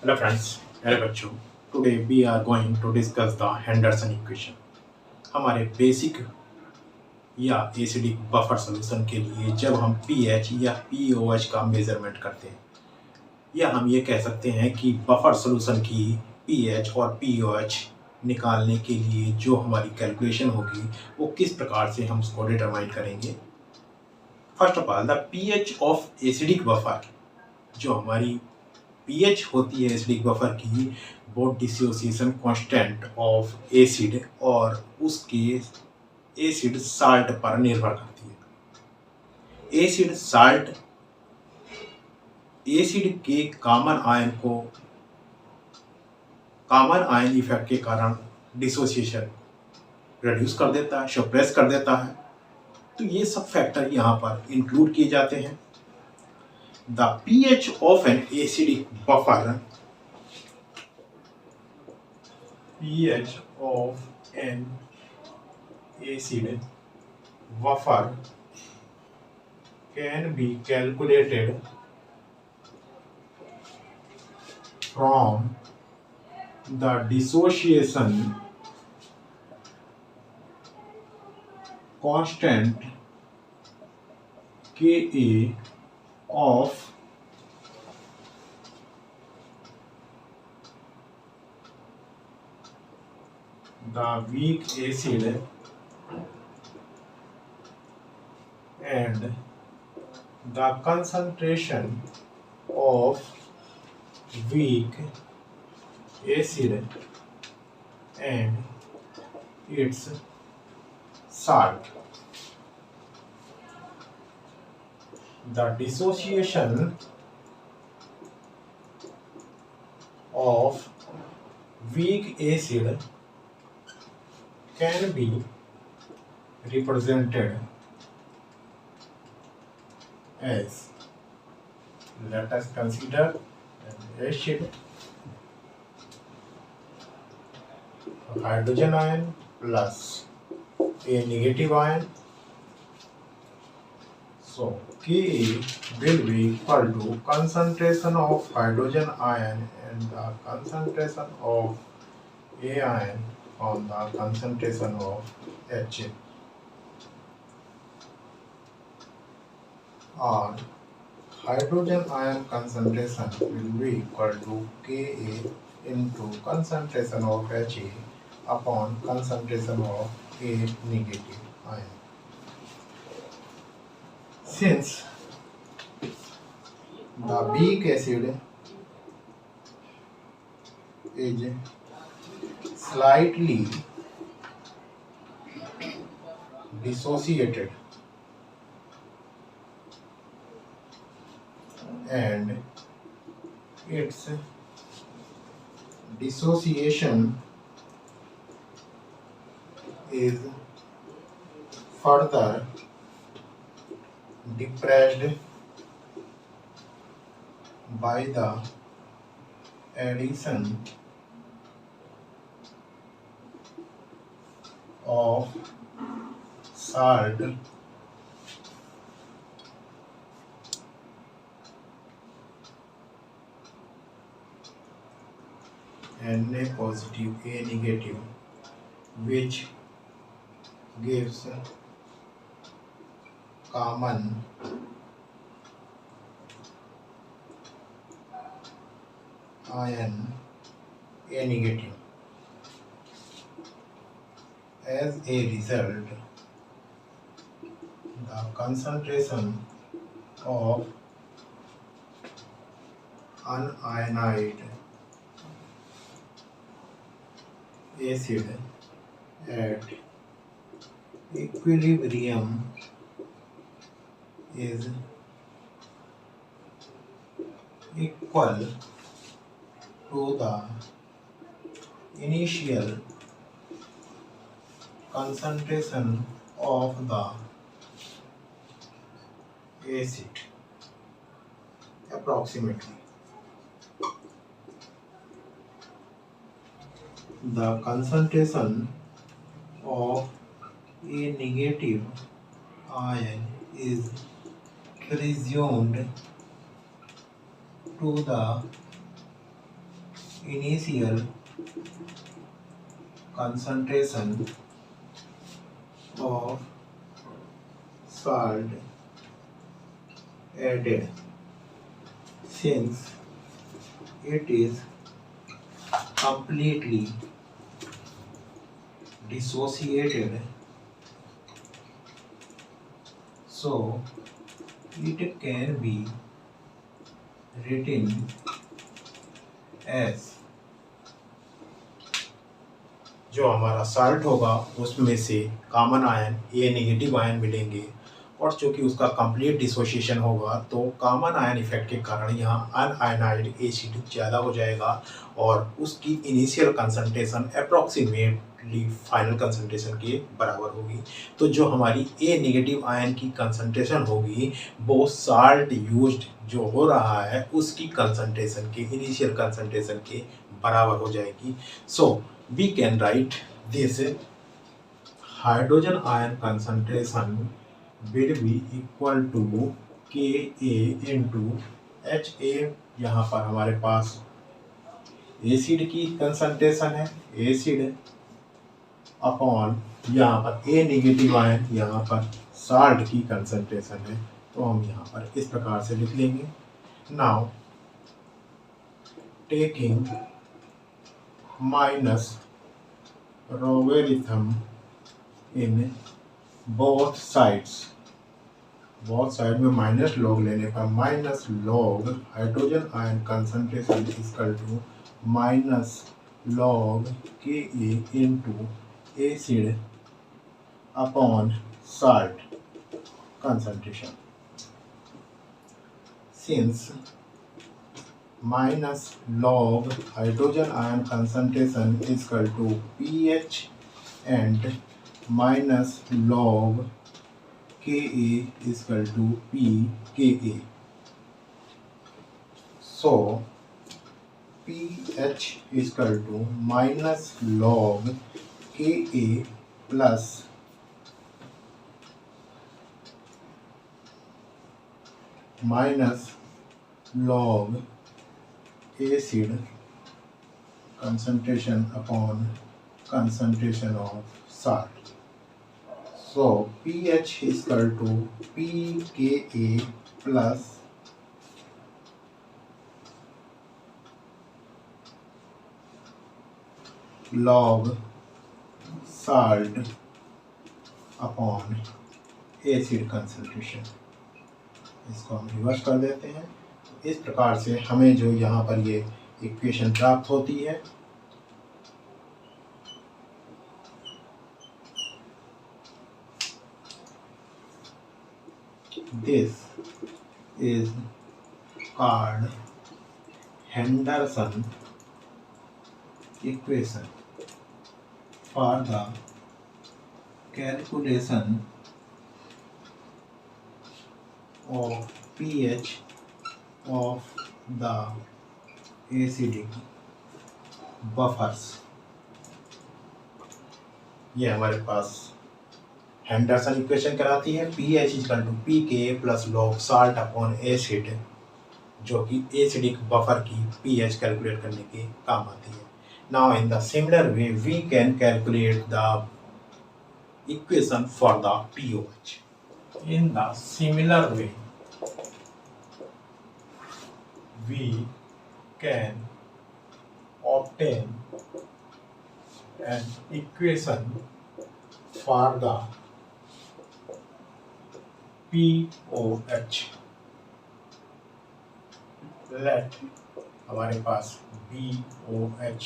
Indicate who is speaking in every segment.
Speaker 1: Hello friends, मेरे बच्चों। Today we are going to discuss the Henderson equation. हमारे basic या एसिडिक बफर सॉल्यूशन के लिए जब हम पीएच या पीओएच का मेजरमेंट करते हैं, या हम ये कह सकते हैं कि बफर सॉल्यूशन की पीएच और पीओएच निकालने के लिए जो हमारी कैलकुलेशन होगी वो किस प्रकार से हम उसको डिटरमाइन करेंगे। First of all, the pH of acidic buffer, जो हमारी पीएच होती है एसिडिक बफर की, वो डिसोसिएशन कांस्टेंट ऑफ एसिड और उसके एसिड साल्ट पर निर्भर करती है। एसिड के कॉमन आयन इफेक्ट के कारण डिसोसिएशन रिड्यूस कर देता है, सप्रेस कर देता है। तो ये सब फैक्टर यहाँ पर इंक्लूड किए जाते हैं। The pH of an acidic buffer, pH of an acid buffer can be calculated from the dissociation constant Ka of the weak acid and the concentration of weak acid and its salt. The dissociation of weak acid can be represented as, let us consider an acid, hydrogen ion plus a negative ion. So Ka will be equal to concentration of hydrogen ion and the concentration of A ion on the concentration of Ha, or hydrogen ion concentration will be equal to Ka into concentration of Ha upon concentration of A negative ion. Since the weak acid is slightly dissociated and its dissociation is further depressed by the addition of salt Na positive, A negative, which gives common ion A negative. As a result, the concentration of unionized acid at equilibrium is equal to the initial concentration of the acid, approximately. The concentration of a negative ion is presumed to the initial concentration of salt added, since it is completely dissociated, so it can be written as, जो हमारा salt होगा उसमें से common ion ए negative ion मिलेंगे, और चूंकि उसका complete dissociation होगा तो कॉमन आयन इफेक्ट के कारण यहाँ अनआयनाइड एसिड ज़्यादा हो जाएगा और उसकी initial concentration approximately final concentration के बराबर होगी। तो जो हमारी ए नेगेटिव आयन की कंसंट्रेशन होगी वो साल्ट यूज्ड जो हो रहा है उसकी कंसंट्रेशन के इनिशियल कंसंट्रेशन के बराबर हो जाएगी। So we can write this hydrogen ion concentration will be equal to Ka into Ha। यहाँ पर हमारे पास एसिड की कंसंट्रेशन है, एसिड अपॉन यहाँ पर ए नेगेटिव आयन, यहाँ पर साल्ट की कंसंट्रेशन है, तो हम यहाँ पर इस प्रकार से लिख लेंगे। Now taking minus logarithm in both side में माइनस लॉग लेने पर minus log hydrogen ion concentration equal to minus log के into acid upon salt concentration, since minus log hydrogen ion concentration equal to pH and minus log Ka is equal to pKa. So pH is equal to minus log Ka plus minus log acid concentration upon concentration of salt. So pH is equal to pKa plus log salt upon acid concentration. इसको हम reverse कर देते हैं। इस प्रकार से हमें जो यहाँ पर ये इक्वेशन प्राप्त होती है, this is called Henderson equation for the calculation of pH of the acidic buffers। ये हमारे पास हेंडरसन इक्वेशन कराती है pH equal to pKa plus log salt upon acid, जो कि एसिडिक बफर की pH कैलकुलेट करने के काम आती है। Now in the similar way we can calculate the equation for the pOH। In the similar way we can obtain an equation for the POH। Let हमारे पास BOH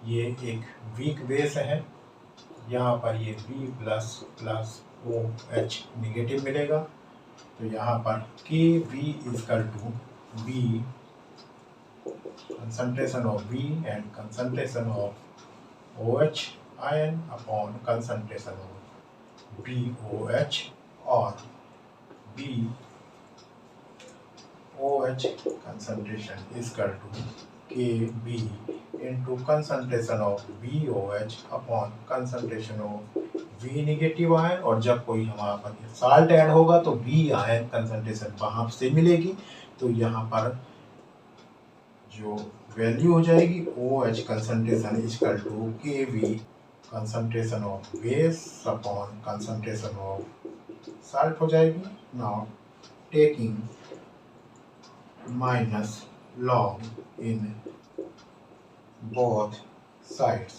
Speaker 1: ये एक वीक बेस है, यहाँ पर ये B plus plus OH negative मिलेगा, तो यहाँ पर Kv equal to B concentration of B and concentration of OH ion upon concentration of BOH, और BOH concentration is equal to Kb into concentration of BOH upon concentration of V negative ion, और जब कोई हमारा पर salt add होगा तो B ion concentration वहाँ से मिलेगी, तो यहाँ पर जो वैल्यू हो जाएगी OH concentration equal to Kv concentration of base upon concentration of salt हो जाएगी। Now taking minus log in both sides,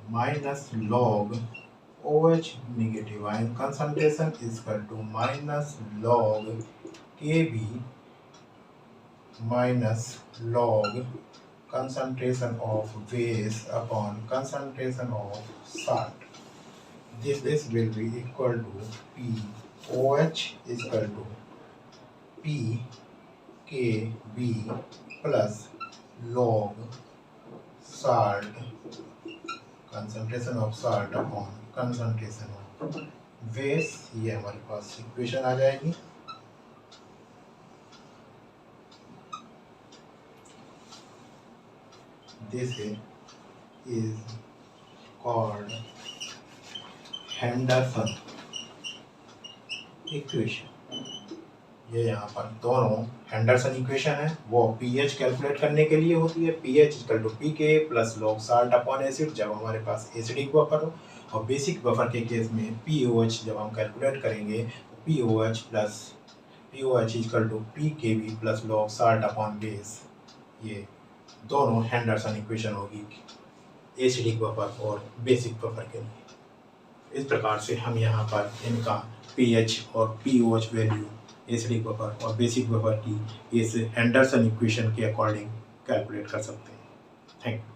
Speaker 1: minus log OH negative ion concentration is equal to minus log Kb minus log concentration of base upon concentration of salt. This will be equal to POH is equal to PKb plus log salt concentration of salt upon concentration of base। ये हमारे पास equation आ जाएगी। This is called Henderson equation। ये यहाँ पर दोनों Henderson equation है, वो pH calculate करने के लिए होती है। pH equal to pK plus log salt upon acid जब हमारे पास एसिडिक बफर हो, और बेसिक बफर के केस में POH जब हम कैलकुलेट करेंगे POH equal to PKB plus log salt upon base. ये दोनों हेंडरसन इक्वेशन होगी एसिडिक बफर और बेसिक बफर के लिए। इस प्रकार से हम यहाँ पर इनका pH और POH वैल्यू एसिडिक बफर और बेसिक बफर की इस हेंडरसन इक्वेशन के अकॉर्डिंग कैलकुलेट कर सकते हैं। Thank you.